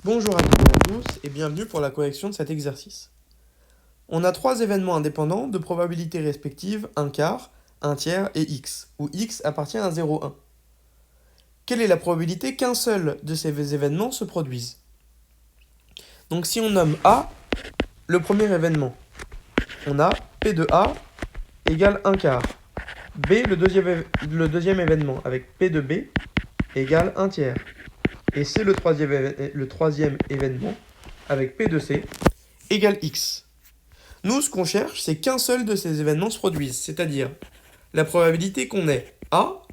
Bonjour à toutes et à tous et bienvenue pour la correction de cet exercice. On a trois événements indépendants de probabilité respective 1 quart, 1 tiers et x, où x appartient à 0,1. Quelle est la probabilité qu'un seul de ces événements se produise? Donc si on nomme A le premier événement, on a P de A égale 1 quart. B le deuxième événement avec P de B égale 1 tiers. Et C le troisième événement avec P de C égale x. Nous, ce qu'on cherche, c'est qu'un seul de ces événements se produise, c'est-à-dire la probabilité qu'on ait A,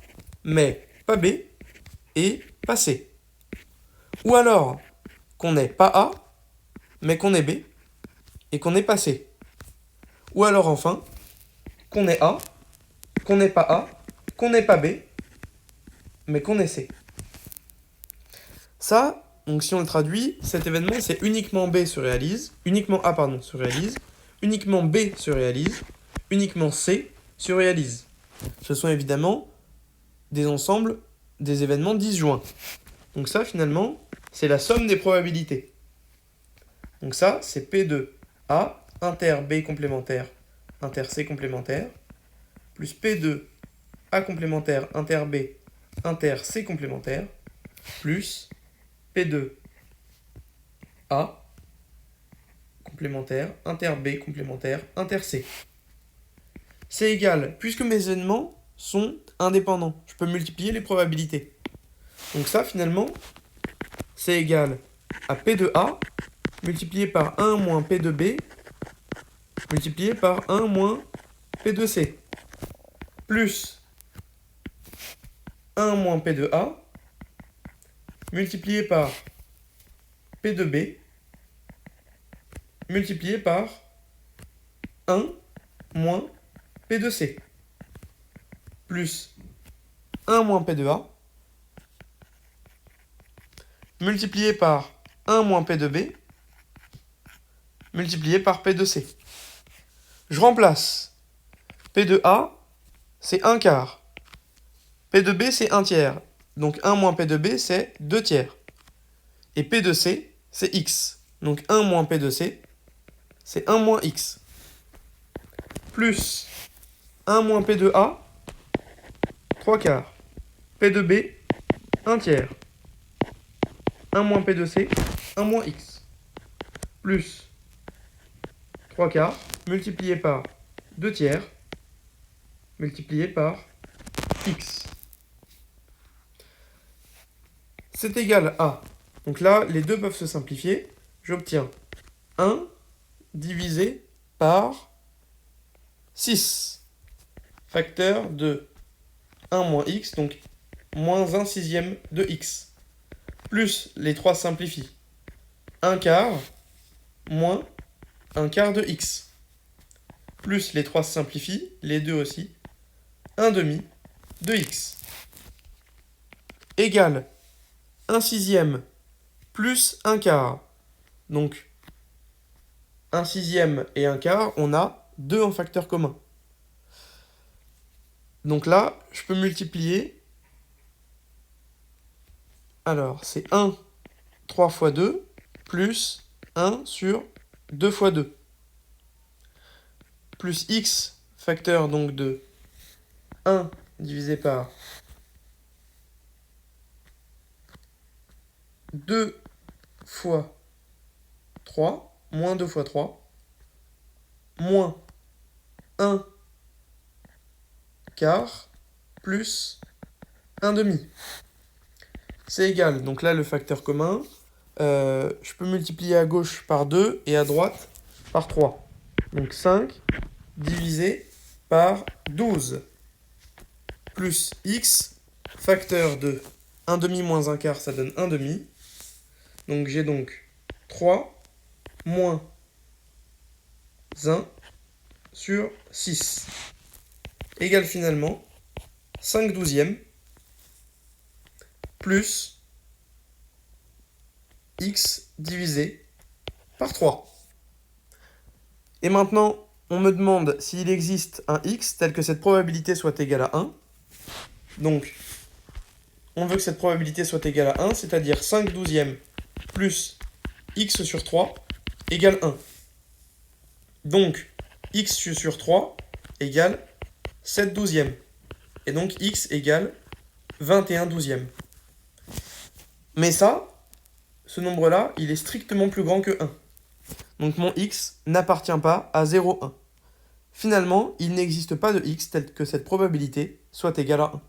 mais pas B, et pas C. Ou alors qu'on n'ait pas A, mais qu'on ait B, et qu'on n'ait pas C. Ou alors enfin, qu'on ait A, qu'on n'ait pas A, qu'on n'ait pas B, mais qu'on ait C. Ça, donc si on le traduit, cet événement, c'est uniquement B se réalise, uniquement A, pardon, se réalise, uniquement B se réalise, uniquement C se réalise. Ce sont évidemment des ensembles des événements disjoints. Donc ça, finalement, c'est la somme des probabilités. Donc ça, c'est P de A, inter B complémentaire, inter C complémentaire, plus P de A complémentaire, inter B, inter C complémentaire, plus P de A complémentaire, inter B complémentaire, inter C. C'est égal, puisque mes événements sont indépendants, je peux multiplier les probabilités. Donc ça, finalement, c'est égal à P de A multiplié par 1 moins P de B multiplié par 1 moins P de C plus 1 moins P de A multiplié par P de B multiplié par 1 moins P de C plus 1 moins P de A multiplié par 1 moins P de B multiplié par P de C. Je remplace. P de A, c'est 1 quart. P de B, c'est 1 tiers. Donc 1 moins P de B, c'est 2 tiers. Et P de C, c'est x. Donc 1 moins P de C, c'est 1 moins x. Plus 1 moins P de A, 3 quarts. P de B, 1 tiers. 1 moins P de C, 1 moins x. Plus 3 quarts multiplié par 2 tiers multiplié par x. C'est égal à... Donc là, les deux peuvent se simplifier. J'obtiens 1 divisé par 6. Facteur de 1 moins x, donc moins 1 sixième de x. Plus les 3 simplifient. 1 quart moins 1 quart de x. Plus les 3 se simplifient, les deux aussi. 1 demi de x. Égale 1 sixième plus 1 quart. Donc 1 sixième et 1 quart, on a 2 en facteur commun. Donc là, je peux multiplier. Alors, c'est 1, 3 fois 2, plus 1 sur 2 fois 2. Plus x, facteur donc de 1 divisé par 2 fois 3, moins 2 fois 3, moins 1 quart, plus 1 demi. C'est égal, donc là le facteur commun, je peux multiplier à gauche par 2 et à droite par 3. Donc 5 divisé par 12 plus x, facteur de 1 demi moins 1 quart, ça donne 1 demi. Donc j'ai donc 3 moins 1 sur 6 égale finalement 5 douzièmes plus x divisé par 3. Et maintenant, on me demande s'il existe un x tel que cette probabilité soit égale à 1. Donc, on veut que cette probabilité soit égale à 1, c'est-à-dire 5 douzièmes plus x sur 3 égale 1. Donc, x sur 3 égale 7 douzièmes. Et donc, x égale 21 douzièmes. Mais ça, ce nombre-là, il est strictement plus grand que 1. Donc mon x n'appartient pas à 0,1. Finalement, il n'existe pas de x tel que cette probabilité soit égale à 1.